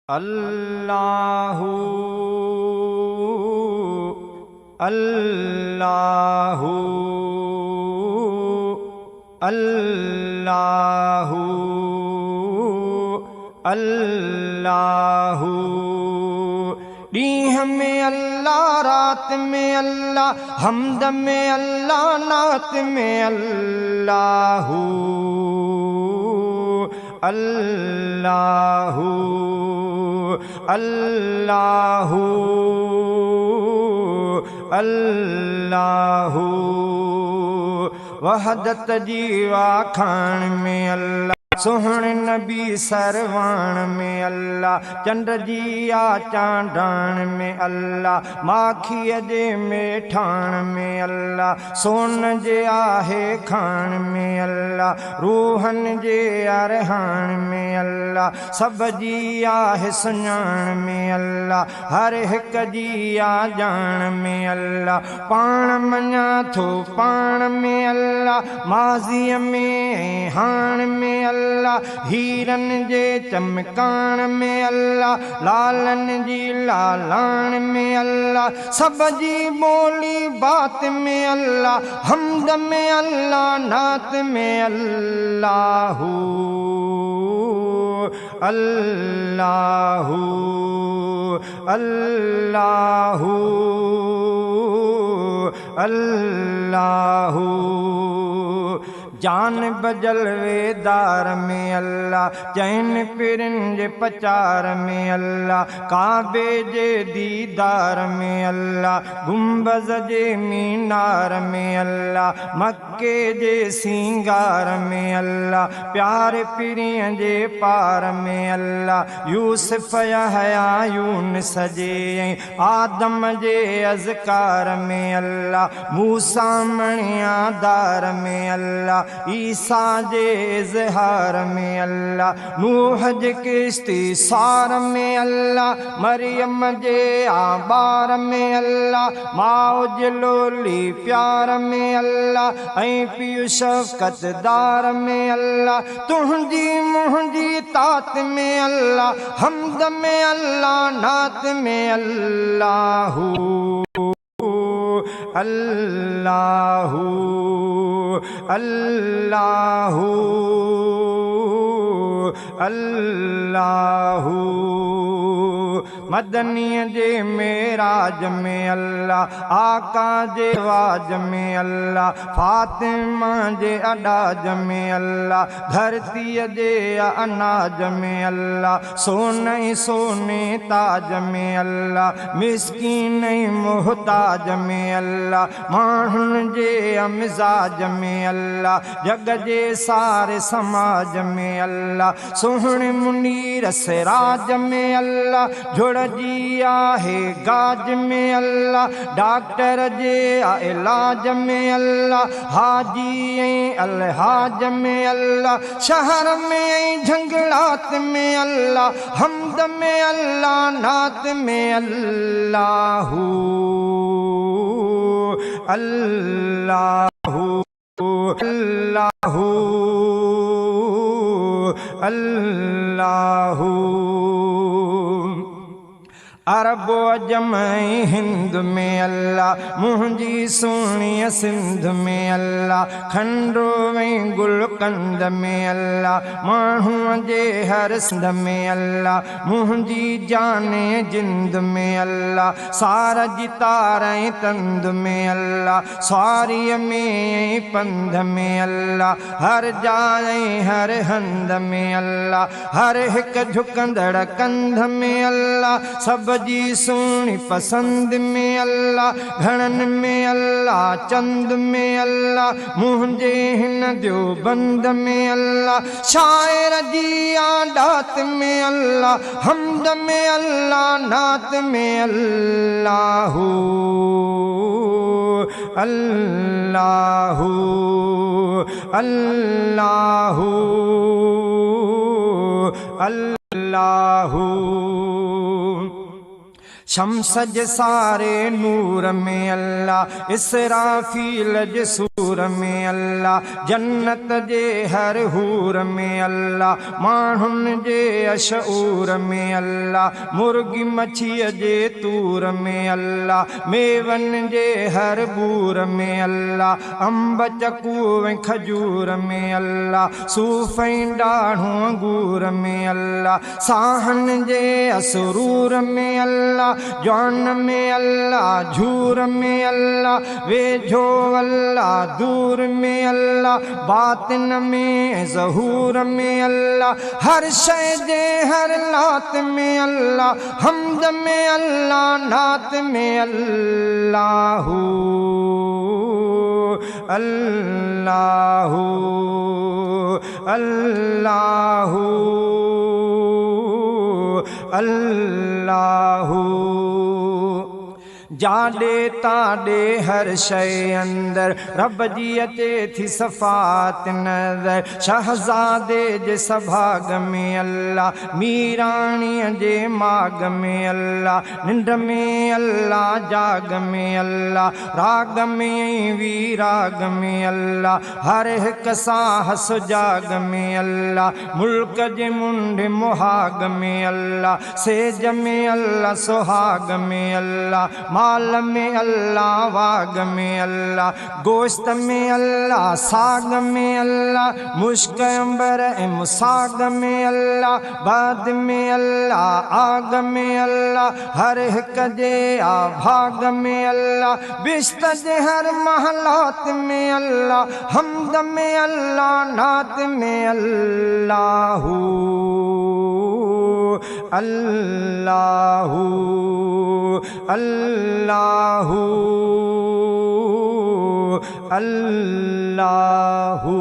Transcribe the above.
अल्लाहु अल्लाहु अल्लाहु अल्लाहु। डीह में अल्लाह, रात में अल्लाह, हमद में अल्लाह, नात में अल्लाहु अल्लाहु अल्लाहु अल्लाहु। वहदत जीवा खान में अल्लाह, सोहण नबी सरवाण में अल्लाह, चंड जिया चांडाण में अल्लाह, माखीअ जे मेठाण में अल्लाह, सोन जे आहे खान में अल्लाह, रूहन जे अरहान में अल्लाह, सब जी आहे सुञाण में अल्लाह, हर हिक जी आ जान में अल्लाह, पाण मञा थो पाण में अल्लाह, माज़ीअ में हाण में अल्लाह, हीरन जे चमकान में अल्लाह, लालन जी लालान में अल्लाह, सब जी बोली बात में अल्लाह, हमद में अल्लाह, नात में अल्लाहु अल्लाहु अल्लाहु अल्लाहु। जान बजलवेदार में अल्लाह, चैन पिरंज पचार में अल्लाह, काबे जे दीदार में अल्लाह, गुंबज जे मीनार में अल्लाह, मक्के जे सिंगार में अल्लाह, प्यार पिरिय जे पार में अल्लाह, यूसुफ यहया यूनुस जे आदम जे अज़कार में अल्लाह, मूसा मणिया दार में अल्लाह, ईसा जे इज़हार में अल्लाह, नूह जे किश्ती सार में अल्लाह, मरियम जे आबार में अल्लाह, माओ जे लोली प्यार में अल्लाह, ऐं पियो शफ़क़त दार में अल्लाह, तुंहिंजी मुंहिंजी तात में अल्लाह, हमद में अल्लाह, नात में अल्लाहु अल्लाहु अल्लाहु अल्लाहु। मदनीअ जे मेराज में अल्लाह, आका जे वाज में अल्लाह, फातिमा जे अडाज में अल्लाह, धरतीअ जे अनाज में अल्लाह, सोने सोने ताज में अल्लाह, मिस्कीन मुहताज में अल्लाह, माण्हुनि जे मिज़ाज में अल्लाह, जग जे सारे समाज में अल्लाह, सोहणे मुनीर सिराज में अल्लाह, जुड़ जी आहे गाज में अल्लाह, डॉक्टर जे इलाज में अल्लाह, हाजी ऐं अलहाज में अल्लाह, शहर में झंगलात में अल्लाह, हमद में अल्लाह, नात में अल्लाहु अल्लाहु अल्लाहु अल्लाहु। अरब अजम हिंद में अल्लाह, मुंहिंजी सुहिणी सिंध में अल्लाह, खंडो ऐं गुलकंद में अल्लाह, माण्हूअ जे हर सिंध में अल्लाह, मुंहिंजी जाने जिंद में अल्लाह, सार जी तार ऐं तंद में अल्लाह, सारीअ में पंध में अल्लाह, हर जाइ हर हंद में अल्लाह, हर हिक झुकंदड़ कंध में अल्लाह, सब जी सुहिणी पसंद में अल्लाह, घणनि में अल्लाह, चंद में अल्लाह, मुंहिंजे हिन देवबंद में अल्लाह, शाइर जी आडात में अल्लाह, हमद में अल्लाह, नात में अल्लाहु अल्लाहु अल्लाहु अल्लाहु। शम्स जे सारे नूर में अल्लाह, इसराफील जे सूर में अल्लाह, जन्नत जे हर हूर में अल्लाह, माण्हुनि जे अशऊर में अल्लाह, मुर्गी मच्छीअ जे तूर में अल्लाह, मेवनि जे हर बूर में अल्लाह, अंब चकू ऐं खजूर में अल्लाह, सूफ़ ऐं ॾाढ़ूं अंगूर में अल्लाह, साहनि जे असरूर में अल्लाह, जौन में अल्लाह, झूर में अल्लाह, वेझो अल्लाह, दूर में अल्लाह, बातिन में ज़हूर में अल्लाह, हर शय जे हर लात में अल्लाह, हमद में अल्लाह, नात में अल्लाहू अल्लाहू अल्लाहू अल्लाहू। जाॾे ताॾे हर शइ अंदर रब जी अचे थी सफ़ात नज़र, शहज़ादे जे सभाग में अल्लाह, मीराणीअ जे माग में अल्लाह, निंड में अल्लाह, जाग में अल्लाह, राग में वीराग में अल्लाह, हर हिक साह सुजाग में अल्लाह, मुल्क जे मुंड मुहाग में अल्लाह, सेज में अल्लाह, सुहाग में अल्लाह, माल में अल्लाह, वाग में अल्लाह, गोश्त में अल्लाह, साग में अल्लाह, मुश्क अंबर ऐं मुसाग में अल्लाह, बाद में अल्लाह, आग में अल्लाह, हर हिक जे आभाग में अल्लाह, बिश्त जे हर महलात में अल्लाह, हमद में अल्लाह, नात में अल्लाहू अल्लाहू अल्लाहू अल्लाहू।